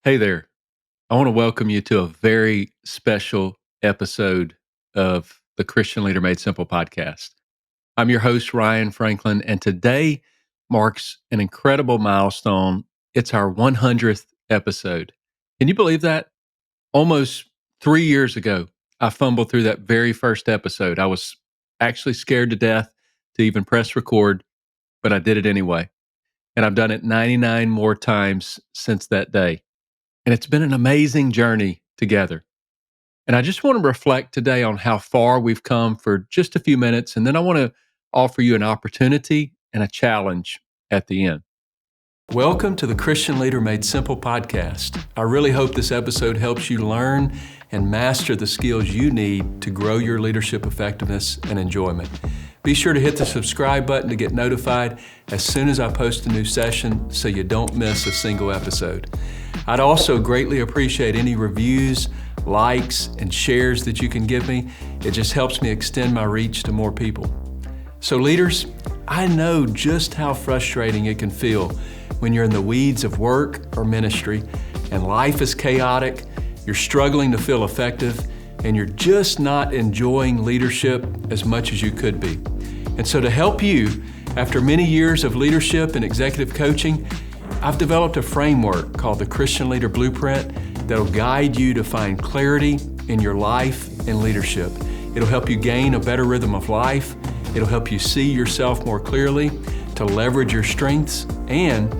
Hey there. I want to welcome you to a very special episode of the Christian Leader Made Simple podcast. I'm your host, Ryan Franklin, and today marks an incredible milestone. It's our 100th episode. Can you believe that? Almost 3 years ago, I fumbled through that very first episode. I was actually scared to death to even press record, but I did it anyway. And I've done it 99 more times since that day. And it's been an amazing journey together. And I just want to reflect today on how far we've come for just a few minutes. And then I want to offer you an opportunity and a challenge at the end. Welcome to the Christian Leader Made Simple podcast. I really hope this episode helps you learn and master the skills you need to grow your leadership effectiveness and enjoyment. Be sure to hit the subscribe button to get notified as soon as I post a new session so you don't miss a single episode. I'd also greatly appreciate any reviews, likes, and shares that you can give me. It just helps me extend my reach to more people. So leaders, I know just how frustrating it can feel when you're in the weeds of work or ministry and life is chaotic, you're struggling to feel effective, and you're just not enjoying leadership as much as you could be. And so to help you, after many years of leadership and executive coaching, I've developed a framework called the Christian Leader Blueprint that'll guide you to find clarity in your life and leadership. It'll help you gain a better rhythm of life. It'll help you see yourself more clearly, to leverage your strengths, and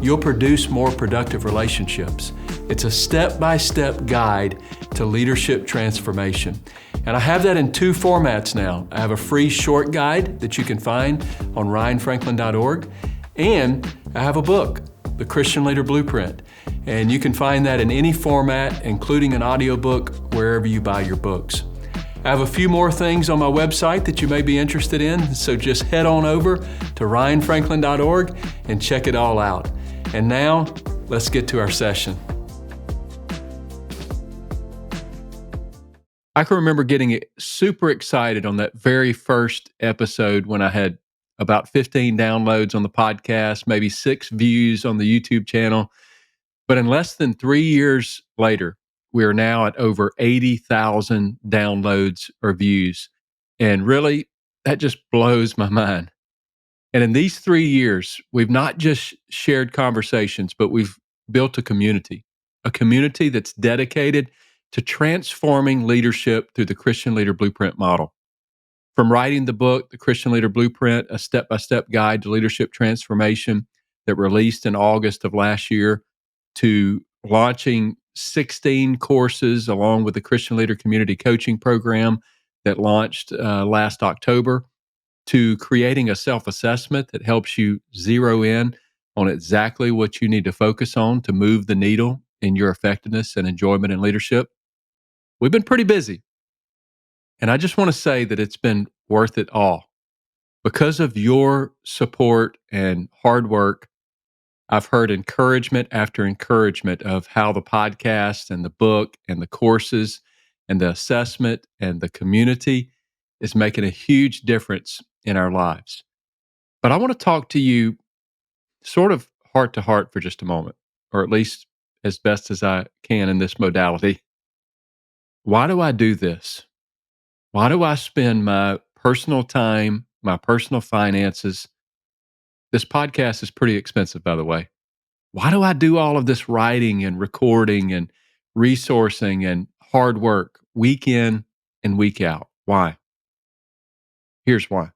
you'll produce more productive relationships. It's a step-by-step guide to leadership transformation. And I have that in two formats now. I have a free short guide that you can find on ryanfranklin.org, and I have a book, The Christian Leader Blueprint. And you can find that in any format, including an audiobook, wherever you buy your books. I have a few more things on my website that you may be interested in, so just head on over to ryanfranklin.org and check it all out. And now, let's get to our session. I can remember getting super excited on that very first episode when I had about 15 downloads on the podcast, maybe 6 views on the YouTube channel. But in less than 3 years later, we are now at over 80,000 downloads or views. And really, that just blows my mind. And in these 3 years, we've not just shared conversations, but we've built a community that's dedicated to transforming leadership through the Christian Leader Blueprint model. From writing the book, The Christian Leader Blueprint, a step-by-step guide to leadership transformation that released in August of last year, to launching 16 courses along with the Christian Leader Community Coaching Program that launched last October, to creating a self-assessment that helps you zero in on exactly what you need to focus on to move the needle in your effectiveness and enjoyment in leadership. We've been pretty busy. And I just want to say that it's been worth it all. Because of your support and hard work, I've heard encouragement after encouragement of how the podcast and the book and the courses and the assessment and the community is making a huge difference in our lives. But I want to talk to you sort of heart to heart for just a moment, or at least as best as I can in this modality. Why do I do this? Why do I spend my personal time, my personal finances? This podcast is pretty expensive, by the way. Why do I do all of this writing and recording and resourcing and hard work week in and week out? Why? Here's why.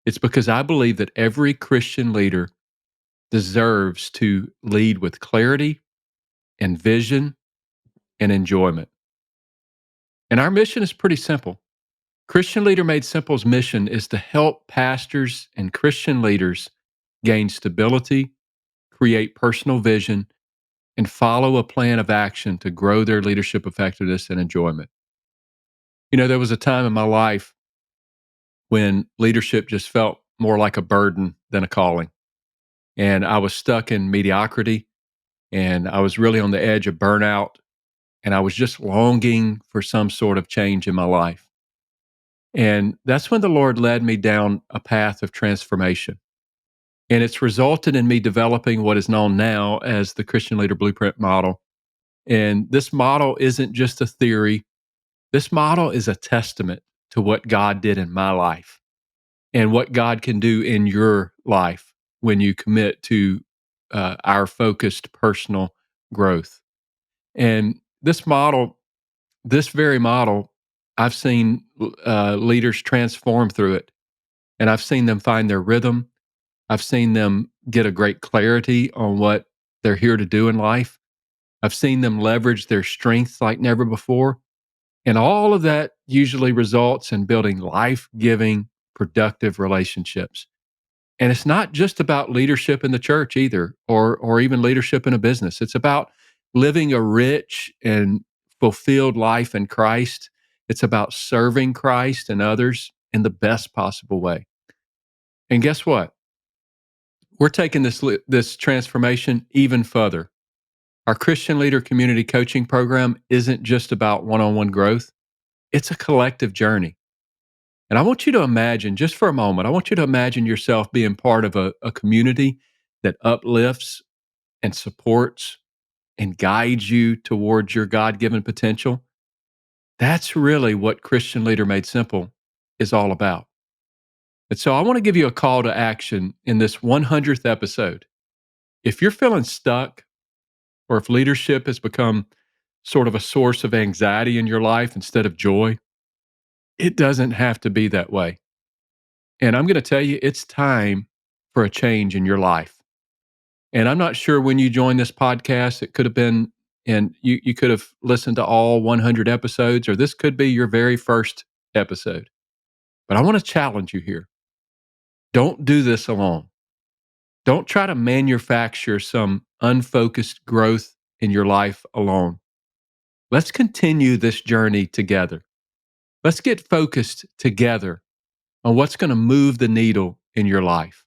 It's because I believe that every Christian leader deserves to lead with clarity and vision and enjoyment. And our mission is pretty simple. Christian Leader Made Simple's mission is to help pastors and Christian leaders gain stability, create personal vision, and follow a plan of action to grow their leadership effectiveness and enjoyment. You know, there was a time in my life when leadership just felt more like a burden than a calling. And I was stuck in mediocrity, and I was really on the edge of burnout, and I was just longing for some sort of change in my life. And that's when the Lord led me down a path of transformation. And it's resulted in me developing what is known now as the Christian Leader Blueprint model And this model isn't just a theory. This model is a testament to what God did in my life and what God can do in your life when you commit to our focused personal growth. And this very model, I've seen leaders transform through it, and I've seen them find their rhythm. I've seen them get a great clarity on what they're here to do in life. I've seen them leverage their strengths like never before. And all of that usually results in building life giving, productive relationships. And it's not just about leadership in the church either, or even leadership in a business. It's about living a rich and fulfilled life in Christ. It's about serving Christ and others in the best possible way. And guess what? We're taking this transformation even further. Our Christian Leader Community Coaching Program isn't just about one-on-one growth. It's a collective journey. And I want you to imagine, just for a moment, I want you to imagine yourself being part of a community that uplifts and supports and guides you towards your God given potential. That's really what Christian Leader Made Simple is all about. And so I want to give you a call to action in this 100th episode. If you're feeling stuck, or if leadership has become sort of a source of anxiety in your life instead of joy, it doesn't have to be that way. And I'm going to tell you, it's time for a change in your life. And I'm not sure when you joined this podcast, it could have been, and you could have listened to all 100 episodes, or this could be your very first episode. But I want to challenge you here. Don't do this alone. Don't try to manufacture some unfocused growth in your life alone. Let's continue this journey together. Let's get focused together on what's going to move the needle in your life.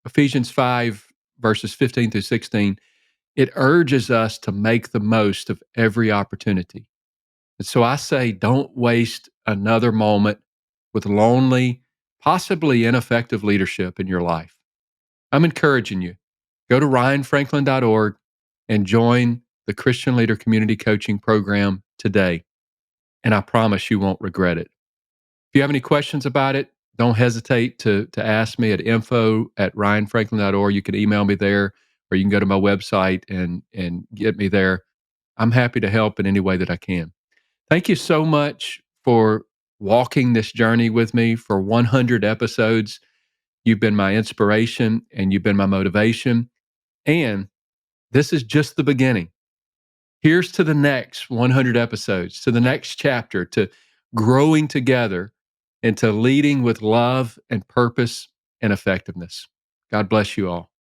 Ephesians 5, verses 15 through 16, it urges us to make the most of every opportunity. And so I say, don't waste another moment with lonely, possibly ineffective leadership in your life. I'm encouraging you. Go to ryanfranklin.org and join the Christian Leader Community Coaching Program today. And I promise you won't regret it. If you have any questions about it, don't hesitate to ask me at info@ryanfranklin.org. You can email me there, or you can go to my website and get me there. I'm happy to help in any way that I can. Thank you so much for walking this journey with me for 100 episodes. You've been my inspiration and you've been my motivation. And this is just the beginning. Here's to the next 100 episodes, to the next chapter, to growing together and to leading with love and purpose and effectiveness. God bless you all.